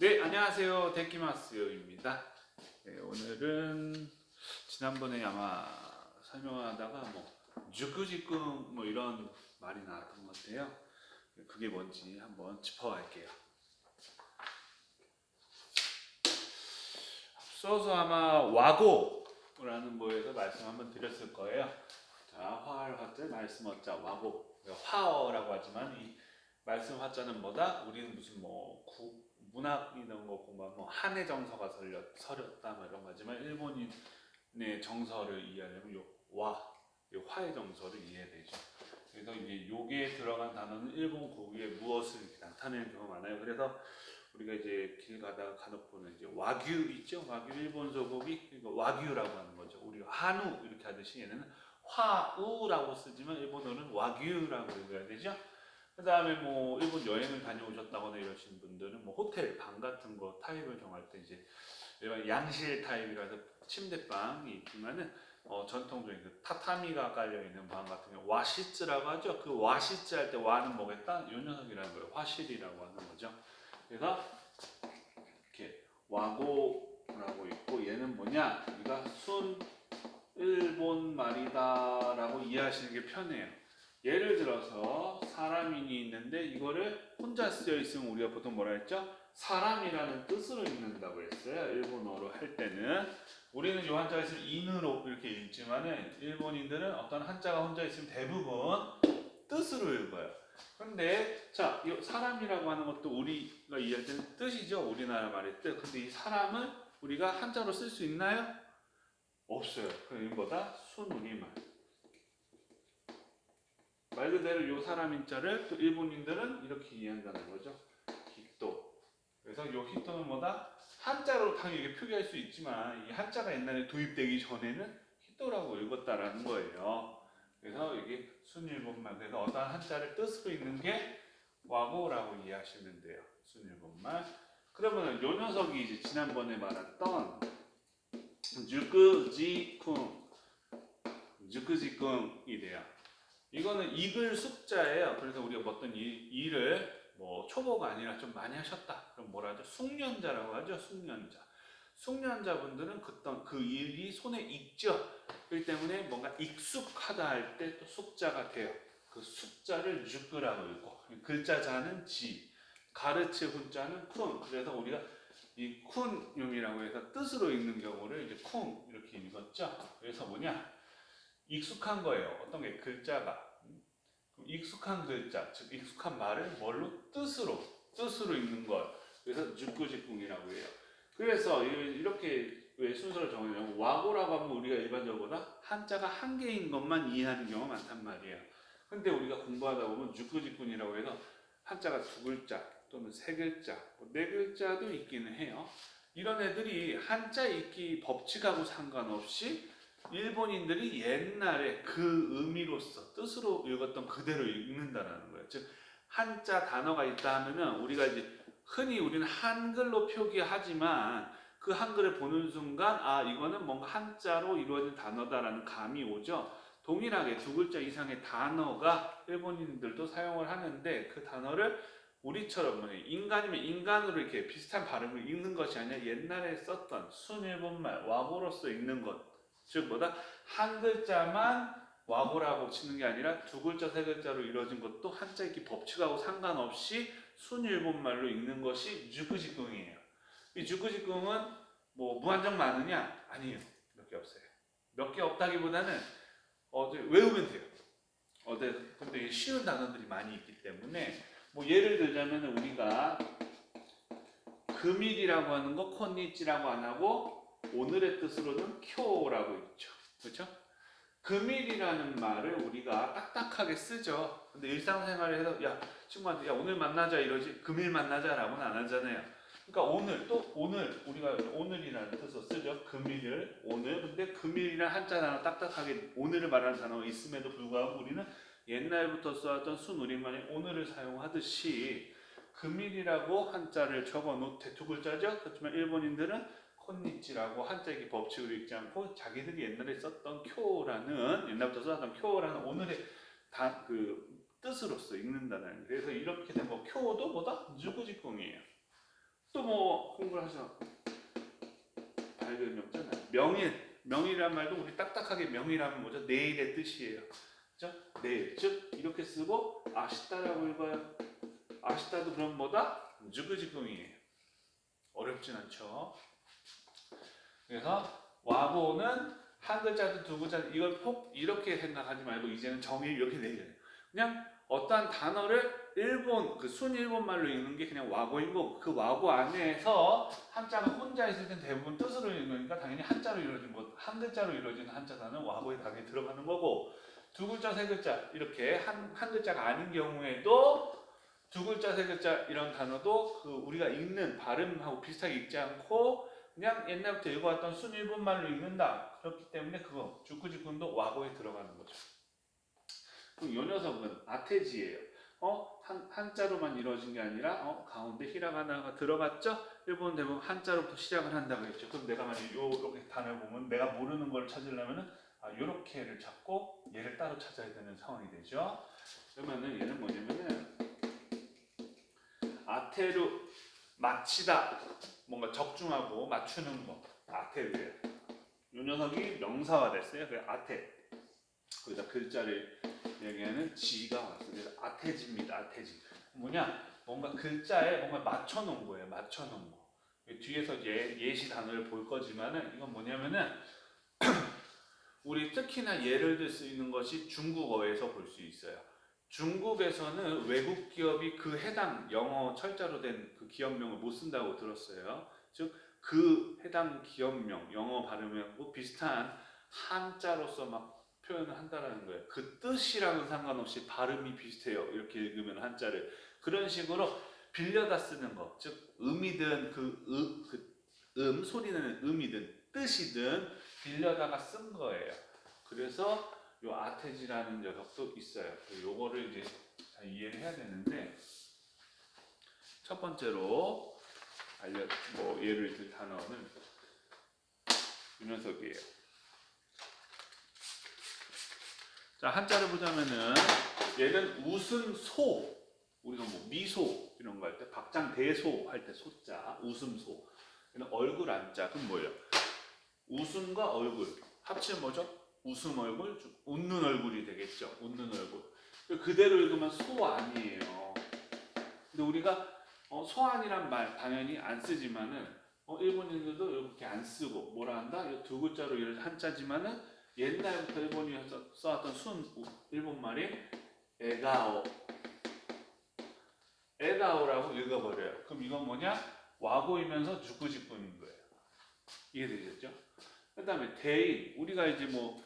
네, 안녕하세요. 데키마스요입니다. 네, 오늘은 지난번에 아마 설명하다가 주크지쿵 이런 말이 나왔던 것 같아요. 그게 뭔지 한번 짚어갈게요. 앞서서 아마 와고라는 거에서 말씀 한번 드렸을 거예요. 자, 화할 화자 말씀 어자 와고 화어라고 하지만 이 말씀 화자는 뭐다? 우리는 무슨 문학 이런 거 공부하면 한의 정서가 서렸다 이런 거지만 일본인의 정서를 이해하려면 요 화의 정서를 이해해야 되죠. 그래서 이제 요게 들어간 단어는 일본 고유의 무엇을 나타내는 경우가 많아요. 그래서 우리가 이제 길 가다가 간혹 보는 이제 와규 있죠? 와규 일본 소고기 그러니까 와규라고 하는 거죠. 우리가 한우 이렇게 하듯이 얘는 화우라고 쓰지만 일본어는 와규라고 읽어야 되죠. 그 다음에 일본 여행을 다녀오셨다거나 이러신 분들은 호텔 방 같은 거 타입을 정할 때 이제 일반 양실 타입이라서 침대방이 있지만은 전통적인 그 타타미가 깔려 있는 방 같은 경우 와시츠라고 하죠. 그 와시츠 할 때 와는 뭐겠다? 요 녀석이라는 거예요. 화실이라고 하는 거죠. 그래서 이렇게 와고라고 있고 얘는 뭐냐? 우리가 순 일본 말이다라고 이해하시는 게 편해요. 예를 들어서 사람인이 있는데 이거를 혼자 쓰여 있으면 우리가 보통 뭐라 했죠? 사람이라는 뜻으로 읽는다고 했어요. 일본어로 할 때는 우리는 요 한자가 있으면 인으로 이렇게 읽지만은 일본인들은 어떤 한자가 혼자 있으면 대부분 뜻으로 읽어요. 그런데 자, 이 사람이라고 하는 것도 우리가 이해할 때는 뜻이죠. 우리나라 말의 뜻. 근데 이 사람을 우리가 한자로 쓸 수 있나요? 없어요. 그 이보다 순우리말. 말 그대로 요 사람인자를 또 일본인들은 이렇게 이해한다는 거죠. 히토. 그래서 요 히토는 뭐다? 한자로 당연히 표기할 수 있지만 이 한자가 옛날에 도입되기 전에는 히토라고 읽었다라는 거예요. 그래서 이게 순일본말. 그래서 어떠한 한자를 뜻으로 읽는 게 와고라고 이해하시면 돼요. 순일본말. 그러면 요 녀석이 이제 지난번에 말했던 주크지쿵 주크지쿵이 돼요. 이거는 익을 숙자예요. 그래서 우리가 어떤 일을 초보가 아니라 좀 많이 하셨다. 그럼 뭐라 하죠? 숙련자라고 하죠. 숙련자. 숙련자분들은 그 일이 손에 익죠. 그렇기 때문에 뭔가 익숙하다 할 때 또 숙자가 돼요. 그 숙자를 주크라고 읽고 글자자는 지, 가르치 훈자는 쿤. 그래서 우리가 이 쿤용이라고 해서 뜻으로 읽는 경우를 이제 쿵 이렇게 읽었죠. 그래서 뭐냐? 익숙한 거예요. 어떤 게 글자가 익숙한 글자, 즉 익숙한 말을 뭘로 뜻으로 읽는 것. 그래서 죽구직궁이라고 해요. 그래서 이렇게 왜 순서를 정하냐면 와고라고 하면 우리가 일반적으로 한자가 한 개인 것만 이해하는 경우가 많단 말이에요. 근데 우리가 공부하다 보면 죽구직궁이라고 해서 한자가 두 글자 또는 세 글자, 네 글자도 있기는 해요. 이런 애들이 한자 읽기 법칙하고 상관없이 일본인들이 옛날에 그 의미로서 뜻으로 읽었던 그대로 읽는다라는 거예요. 즉 한자 단어가 있다 하면은 우리가 이제 흔히 우리는 한글로 표기하지만 그 한글을 보는 순간 이거는 뭔가 한자로 이루어진 단어다라는 감이 오죠. 동일하게 두 글자 이상의 단어가 일본인들도 사용을 하는데 그 단어를 우리처럼 인간이면 인간으로 이렇게 비슷한 발음을 읽는 것이 아니라 옛날에 썼던 순일본말 와보로서 읽는 것. 즉 한 글자만 와보라고 치는 게 아니라 두 글자 세 글자로 이루어진 것도 한자 읽기 법칙하고 상관없이 순일본말로 읽는 것이 주크직궁이에요. 이 주크직궁은 무한정 많으냐? 아니에요. 몇 개 없어요. 몇 개 없다기보다는 외우면 돼요. 근데 쉬운 단어들이 많이 있기 때문에 예를 들자면 우리가 금일이라고 하는 거 콘니치라고 안 하고 오늘의 뜻으로는 쿄라고 있죠. 그렇죠? 금일이라는 말을 우리가 딱딱하게 쓰죠. 근데 일상생활에서 야 친구한테 야 오늘 만나자 이러지 금일 만나자라고는 안 하잖아요. 그러니까 오늘 우리가 오늘이라는 뜻으로 쓰죠. 금일을 오늘. 근데 금일이란 한자 단어 딱딱하게 오늘을 말하는 단어가 있음에도 불구하고 우리는 옛날부터 써왔던 순우리말인 오늘을 사용하듯이 금일이라고 한자를 적어놓되 두 글자죠. 그렇지만 일본인들은 콘니치라고 한자 읽기 법칙으로 읽지 않고 자기들이 옛날에 썼던 쿄라는 옛날부터 썼던 쿄라는 오늘의 뜻으로서 읽는다는. 그래서 이렇게 된 거 쿄도 주구직궁이에요. 또 뭐 공부를 하죠. 밝은 명잖아요. 명일이란 말도 우리 딱딱하게 명일하면 뭐죠? 내일의 뜻이에요. 그죠? 내일. 즉 이렇게 쓰고 아시다라고 읽어요. 아시다도 그럼 뭐다? 주구지궁이에요. 어렵진 않죠. 그래서 와보는 한 글자도 두 글자도 이걸 꼭 이렇게 생각하지 말고 이제는 정의 이렇게 내려요. 그냥 어떠한 단어를 일본 그 순일본 말로 읽는 게 그냥 와고이고 그 와고 안에서 한자가 혼자 있을 땐 대부분 뜻으로 읽으니까 당연히 한자로 이루어진 것, 한 글자로 이루어진 한자단은 와고에 당연히 들어가는 거고 두 글자 세 글자 이렇게 한 글자가 아닌 경우에도 두 글자 세 글자 이런 단어도 그 우리가 읽는 발음하고 비슷하게 읽지 않고 그냥 옛날부터 읽어왔던 순일본말로 읽는다. 그렇기 때문에 그거 주쿠지군도 와고에 들어가는 거죠. 그럼 요 녀석은 아테지예요. 한자로만 이루어진 게 아니라 가운데 히라가나가 들어갔죠? 일본 대부분 한자로부터 시작을 한다고 했죠. 그럼 내가 만약 요렇게 단어를 보면 내가 모르는 걸 찾으려면은 요렇게를 찾고 얘를 따로 찾아야 되는 상황이 되죠. 그러면은 얘는 뭐냐면은 아테루 마치다 뭔가 적중하고 맞추는 거 아테루예요. 요 녀석이 명사화 됐어요. 그래서 아테 거기다 글자를 얘기하는 지가 왔어요. 그래서 아테지입니다. 아테지 뭐냐 뭔가 글자에 뭔가 맞춰놓은 거예요. 맞춰놓은 거. 뒤에서 예시 단어를 볼 거지만은 이건 뭐냐면은 우리 특히나 예를 들 수 있는 것이 중국어에서 볼 수 있어요. 중국에서는 외국 기업이 그 해당 영어 철자로 된 그 기업명을 못 쓴다고 들었어요. 즉 그 해당 기업명 영어 발음하고 비슷한 한자로서 막 표현을 한다라는 거예요. 그 뜻이랑은 상관없이 발음이 비슷해요. 이렇게 읽으면 한자를 그런 식으로 빌려다 쓰는 거. 즉 음이든 소리는 음이든 뜻이든 빌려다가 쓴 거예요. 그래서 요 아테지라는 녀석도 있어요. 요거를 이제 잘 이해를 해야 되는데 첫 번째로 예를 들 단어는 이 녀석이에요. 자 한자를 보자면은 얘는 웃음소 우리가 뭐 미소 이런 거 할 때 박장대소 할 때 소자 웃음소 얘는 얼굴 안자 그럼 뭐예요? 웃음과 얼굴 합치면 뭐죠? 웃음 얼굴, 웃는 얼굴이 되겠죠. 웃는 얼굴. 그대로 읽으면 소안이에요. 근데 우리가 소안이란 말 당연히 안 쓰지만은 일본인들도 이렇게 안 쓰고 뭐라 한다? 이 두 글자로 이런 한자지만은 옛날부터 일본이 써왔던 일본 말이 에가오. 에가오라고 읽어버려요. 그럼 이건 뭐냐? 와고이면서 주구지꾼인 거예요. 이해되셨죠? 그 다음에 대인, 우리가 이제 뭐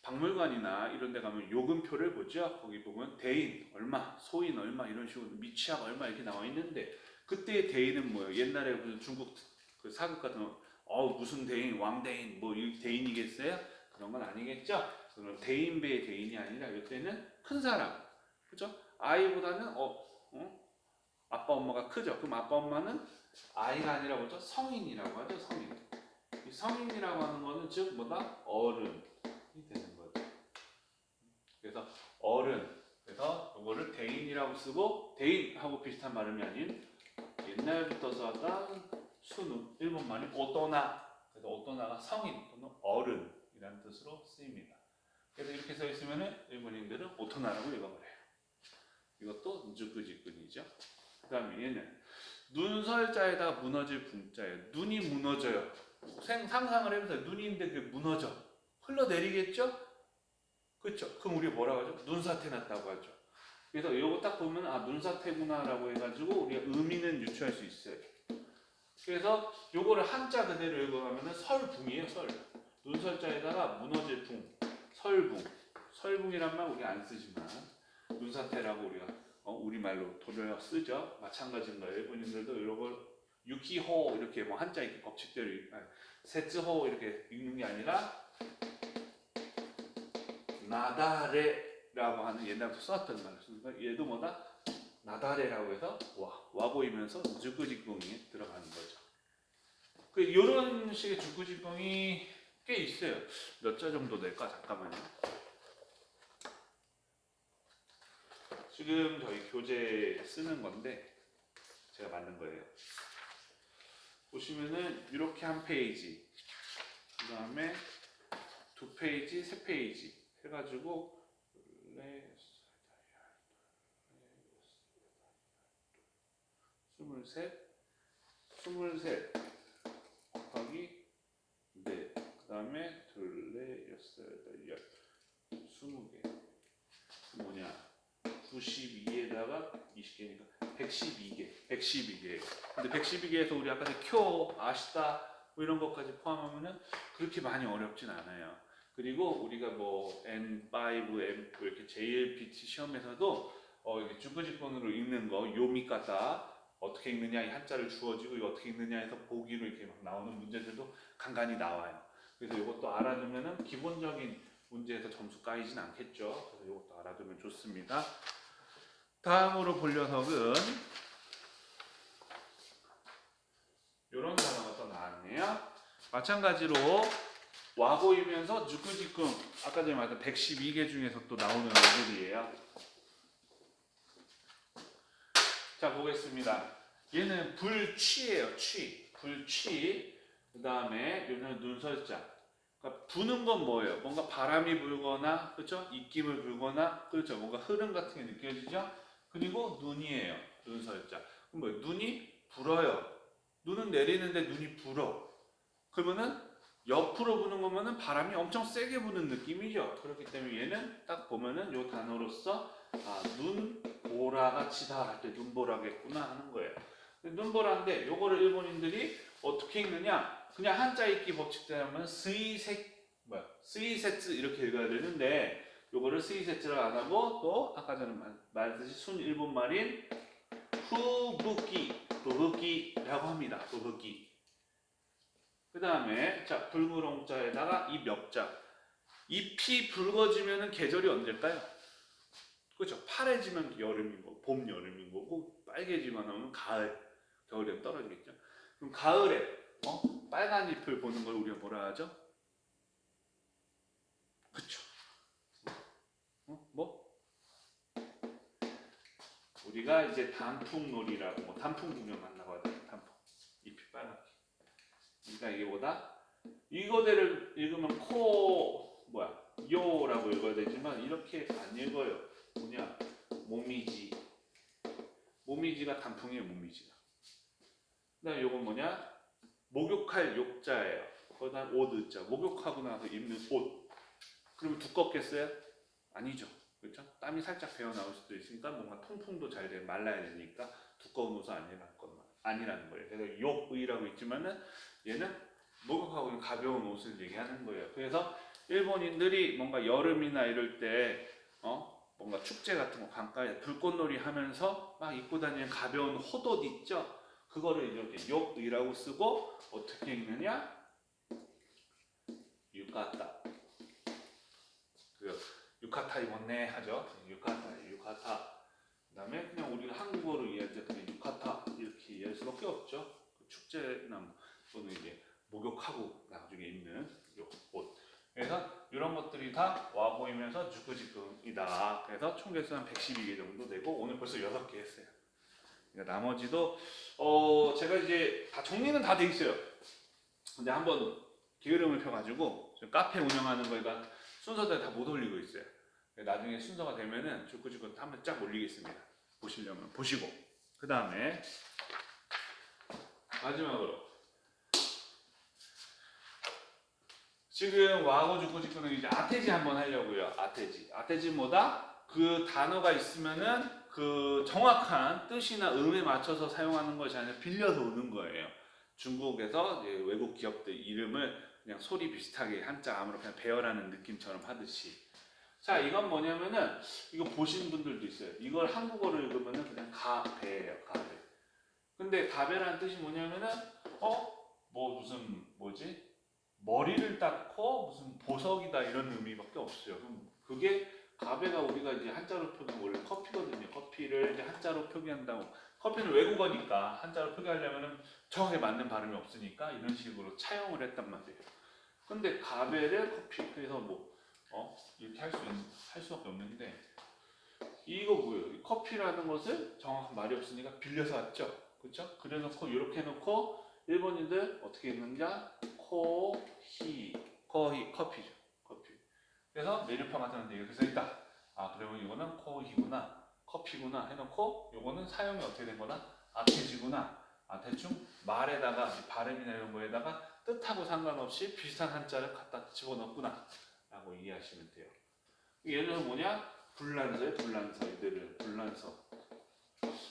박물관이나 이런 데 가면 요금표를 보죠. 거기 보면 대인 얼마, 소인 얼마 이런 식으로 미취학 얼마 이렇게 나와 있는데 그때의 대인은 뭐예요? 옛날에 무슨 중국 그 사극 같은 거 무슨 대인, 왕대인 뭐 이 대인이겠어요? 그런 건 아니겠죠. 그럼 대인배의 대인이 아니라 이때는 큰 사람, 그죠? 아이보다는 아빠 엄마가 크죠. 그럼 아빠 엄마는 아이가 아니라 뭐죠? 성인이라고 하죠. 성인. 이 성인이라고 하는 거는 즉 뭐다? 어른이 되는 거죠. 그래서 어른. 그래서 이거를 대인이라고 쓰고 대인하고 비슷한 발음이 아닌 옛날부터 써왔던 일본 말이 오토나. 그래서 오토나가 성인 또는 어른이라는 뜻으로 쓰입니다. 그래서 이렇게 써 있으면은 일본인들은 오토나라고 읽어버려요. 이것도 주구지꾼이죠. 그 다음에 얘는 눈설자에다가 무너질 붕자예요. 눈이 무너져요. 상상을 해보세요. 눈이 있는데 그게 무너져. 흘러내리겠죠? 그렇죠? 그럼 우리가 뭐라고 하죠? 눈사태 났다고 하죠. 그래서 이거 딱 보면 눈사태구나 라고 해가지고 우리가 의미는 유추할 수 있어요. 그래서 요거를 한자 그대로 읽어가면 설붕이에요. 설. 눈설자에다가 무너질 붕. 설붕. 설붕이란 말 우리 안 쓰지만 눈사태라고 우리가 우리말로 돌려 쓰죠. 마찬가지인 거예요. 일본인들도 이런 걸 유키호 이렇게 뭐 한자 이렇게 법칙대로 세츠호 이렇게 읽는 게 아니라 나다레라고 하는 옛날부터 써왔던 말이었으니까 얘도 뭐다? 나다레라고 해서 와보이면서 주구지궁이 들어가는 거죠. 이런 식의 주구지궁이 꽤 있어요. 몇 자 정도 될까? 잠깐만요. 지금 저희 교재 쓰는 건데 제가 만든 거예요. 보시면은 이렇게 한 페이지, 그 다음에 두 페이지, 세 페이지 해가지고 스물셋 곱하기 네, 그 다음에 둘, 넷, 여섯, 여덟, 열, 20개 뭐냐 92에다가 20개니까 112개. 근데 112개에서 우리 아까 쿄, 아시다 뭐 이런 것까지 포함하면은 그렇게 많이 어렵진 않아요. 그리고 우리가 뭐 N5, M4 이렇게 JLPT 시험에서도 이렇게 주구직본으로 읽는 거 요미가타 어떻게 읽느냐 이 한자를 주어지고 이거 어떻게 읽느냐 해서 보기로 이렇게 막 나오는 문제들도 간간히 나와요. 그래서 이것도 알아두면은 기본적인 문제에서 점수 까이진 않겠죠. 그래서 이것도 알아두면 좋습니다. 다음으로 볼 녀석은 이런 단어가 또 나왔네요. 마찬가지로 와보이면서 주구지금 아까 전에 말했던 112개 중에서 또 나오는 어들이에요. 자 보겠습니다. 얘는 불취예요. 불취. 그 다음에 얘는 눈설자. 그러니까 부는 건 뭐예요? 뭔가 바람이 불거나, 그렇죠? 입김을 불거나, 그렇죠? 뭔가 흐름 같은 게 느껴지죠? 그리고 눈이에요. 눈설자. 그럼 뭐예요? 눈이 불어요. 눈은 내리는데 눈이 불어. 그러면은 옆으로 부는 거면은 바람이 엄청 세게 부는 느낌이죠. 그렇기 때문에 얘는 딱 보면은 요 단어로서 눈보라가 치다 할 때 눈보라겠구나 하는 거예요. 눈보라인데 요거를 일본인들이 어떻게 읽느냐? 그냥 한자 읽기 법칙대로 스이세츠 이렇게 읽어야 되는데 요거를 스이세츠를 안 하고 또 아까 전에 말했듯이 순 일본 말인 후부기라고 합니다. 후부기. 그 다음에 자 불구롱자에다가 이 멱자. 잎이 붉어지면은 계절이 언제일까요? 그렇죠. 파래지면 여름인 거고 봄 여름인 거고 빨개지만 하면 가을 겨울에 떨어지겠죠. 그럼 가을에 빨간 잎을 보는 걸 우리가 뭐라 하죠? 그쵸. 뭐? 우리가 이제 단풍놀이라고 뭐 단풍 구경한다고 하잖아요. 단풍 잎이 빨갛게. 그러니까 이게 뭐다? 이거대를 읽으면 요라고 읽어야 되지만 이렇게 안 읽어요. 뭐냐? 모미지가 단풍이에요. 모미지가. 그다음에 요건 뭐냐? 목욕할 욕자예요. 거기다 옷 의자. 목욕하고 나서 입는 옷. 그러면 두껍겠어요? 아니죠. 그렇죠? 땀이 살짝 배어 나올 수도 있으니까 뭔가 통풍도 잘 돼 말라야 되니까 두꺼운 옷은 아니라는 거예요. 그래서 욕의라고 있지만은 얘는 목욕하고 가벼운 옷을 얘기하는 거예요. 그래서 일본인들이 뭔가 여름이나 이럴 때 뭔가 축제 같은 거 강가에 불꽃놀이 하면서 막 입고 다니는 가벼운 헛옷 있죠? 그거를 이렇게 욕의라고 쓰고 어떻게 읽느냐? 유카타. 유카타 입었네 하죠. 유카타. 그 다음에 그냥 우리가 한국어로 이해할 때 그냥 유카타 이렇게 이해할 수밖에 없죠. 축제나 또는 이제 목욕하고 나중에 입는 요 옷. 그래서 이런 것들이 다 와 보이면서 주구지금이다. 그래서 총 개수 한 112개 정도 되고 오늘 벌써 6개 했어요. 그러니까 나머지도 제가 이제 다 정리는 다 돼 있어요. 근데 한번 게으름을 펴가지고 카페 운영하는 거가 순서대로 다 못 올리고 있어요. 나중에 순서가 되면은 주구주구 한번 쫙 올리겠습니다. 보시려면 보시고 그 다음에 마지막으로 지금 와고 주구주구는 이제 아테지 한번 하려고요. 아테지 뭐다? 그 단어가 있으면은 그 정확한 뜻이나 음에 맞춰서 사용하는 것이 아니라 빌려서 오는 거예요. 중국에서 외국 기업들 이름을 그냥 소리 비슷하게 한자 아무렇게나 그냥 배열하는 느낌처럼 하듯이. 자, 이건 뭐냐면은 이거 보신 분들도 있어요. 이걸 한국어로 읽으면은 그냥 가배예요. 가배. 근데 가배라는 뜻이 뭐냐면은 뭐지? 머리를 닦고 무슨 보석이다 이런 의미밖에 없어요. 그럼 그게 가배가 우리가 이제 한자로 표기하면 원래 커피거든요. 커피를 이제 한자로 표기한다고. 커피는 외국어니까 한자로 표기하려면은 정확하게 맞는 발음이 없으니까 이런 식으로 차용을 했단 말이에요. 근데 가배를 커피 그래서 이렇게 할 수밖에 없는데 이거 뭐예요? 커피라는 것을 정확한 말이 없으니까 빌려서 왔죠. 그렇죠? 그래놓고 이렇게 해놓고 일본인들 어떻게 읽느냐? 코히, 커피죠. 커피. 그래서 메뉴판 같은 데 이렇게 써있다. 아, 그러면 이거는 코히구나, 커피구나 해놓고 요거는 사용이 어떻게 된 거나 아테지구나. 아, 대충 말에다가 발음이나 이런 거에다가 뜻하고 상관없이 비슷한 한자를 갖다 집어넣구나 라고 이해하시면 돼요. 얘는 뭐냐? 불란서예요. 불란서. 이들은 불란서.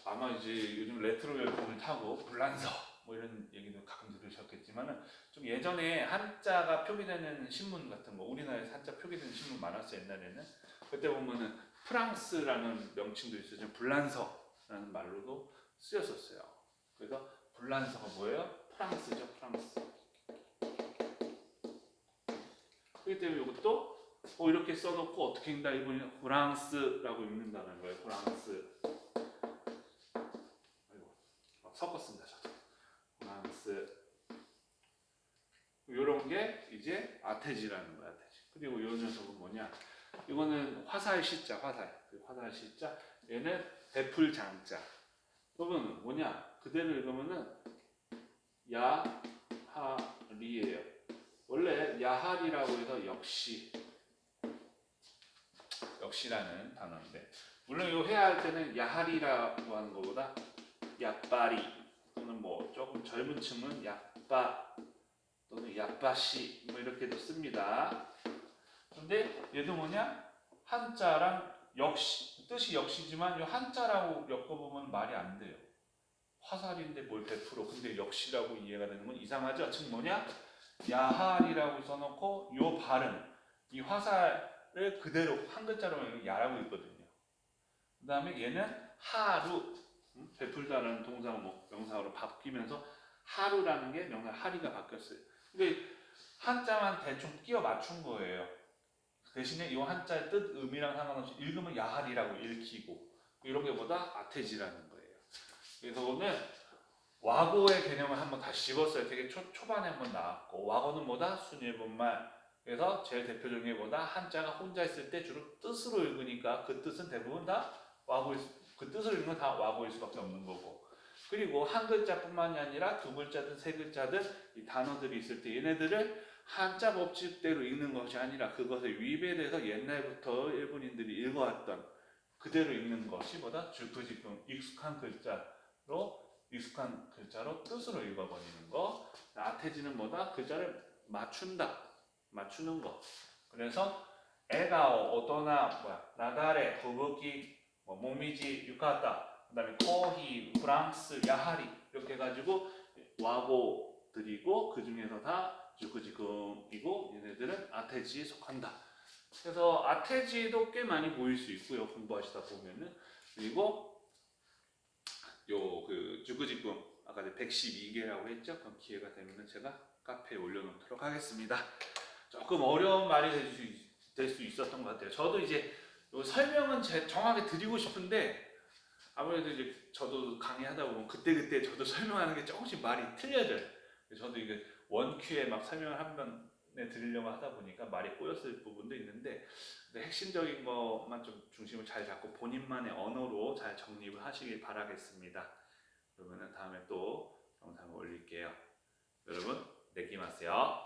아마 이제 요즘 레트로 열풍을 타고 불란서 뭐 이런 얘기도 가끔 들으셨겠지만은, 좀 예전에 한자가 표기되는 신문 같은 거, 우리나라에서 한자 표기되는 신문 많았어요 옛날에는. 그때 보면은 프랑스라는 명칭도 있어요. 불란서라는 말로도 쓰였었어요. 그래서 불란서가 뭐예요? 프랑스죠. 프랑스. 그렇기 때문에 이것도 이렇게 써놓고 어떻게 읽는다, 일본인은 프랑스라고 읽는다는 거예요. 프랑스. 아이고, 막 섞었습니다. 저도. 프랑스. 요런 게 이제 아테지라는 거야. 아테지. 그리고 요 녀석은 뭐냐? 이거는 화살 시자, 화살. 화살 시자. 얘는 베풀 장자. 그러면 뭐냐? 그대로 읽으면은 야하리예요. 원래 야하리라고 해서 역시라는 단어인데, 물론 이거 해야 할 때는 야하리라고 하는 것보다 야빠리 또는 뭐 조금 젊은 층은 야빠 또는 야빠시 뭐 이렇게도 씁니다. 근데 얘도 뭐냐? 한자랑 뜻이 역시지만 이 한자라고 엮어보면 말이 안 돼요. 화살인데 뭘 100%, 근데 역시라고 이해가 되는 건 이상하죠? 즉 뭐냐? 야할이라고 써놓고 요 발음, 이 화살을 그대로 한 글자로 야라고 있거든요. 그 다음에 얘는 하루, 베풀다라는 동사가 명사로 바뀌면서 하루라는 게 명사 하리가 바뀌었어요. 근데 한자만 대충 끼워 맞춘 거예요. 대신에 이 한자의 뜻, 의미랑 상관없이 읽으면 야할이라고 읽히고, 이런 게 보다 아테지라는 거예요. 그래서 오늘 와고의 개념을 한번 다시 집었어요. 되게 초반에 한번 나왔고, 와고는 뭐다? 순일본말. 그래서 제일 대표적인 게 뭐다? 한자가 혼자 있을 때 주로 뜻으로 읽으니까 그 뜻은 대부분 다 그 뜻을 읽는 건 다 와고일 수밖에 없는 거고. 그리고 한 글자뿐만이 아니라 두 글자든 세 글자든 이 단어들이 있을 때 얘네들을 한자 법칙대로 읽는 것이 아니라 그것에 위배돼서 옛날부터 일본인들이 읽어왔던 그대로 읽는 것이 뭐다? 주크지금 익숙한 글자로 뜻으로 읽어버리는 거. 아테지는 뭐다? 글자를 맞추는 거. 그래서 에가오, 오토나, 나다레, 거북이, 모미지, 유카타, 그 다음에 코히, 프랑스, 야하리 이렇게 해가지고 와고들이고, 그 중에서 다 주크지금이고 얘네들은 아테지에 속한다. 그래서 아테지도 꽤 많이 보일 수 있고요. 공부하시다 보면은. 그리고 주크지금 아까 112개라고 했죠. 그럼 기회가 되면은 제가 카페에 올려놓도록 하겠습니다. 조금 어려운 말이 될 수 있었던 것 같아요. 저도 이제 설명은 정확하게 드리고 싶은데, 아무래도 이제 저도 강의하다 보면 그때 저도 설명하는 게 조금씩 말이 틀려져요. 저도 이게 원큐에 막 설명을 한 번에 드리려고 하다 보니까 말이 꼬였을 부분도 있는데, 핵심적인 것만 좀 중심을 잘 잡고 본인만의 언어로 잘 정립을 하시길 바라겠습니다. 그러면은 다음에 또 영상을 올릴게요. 여러분, 내기마세요.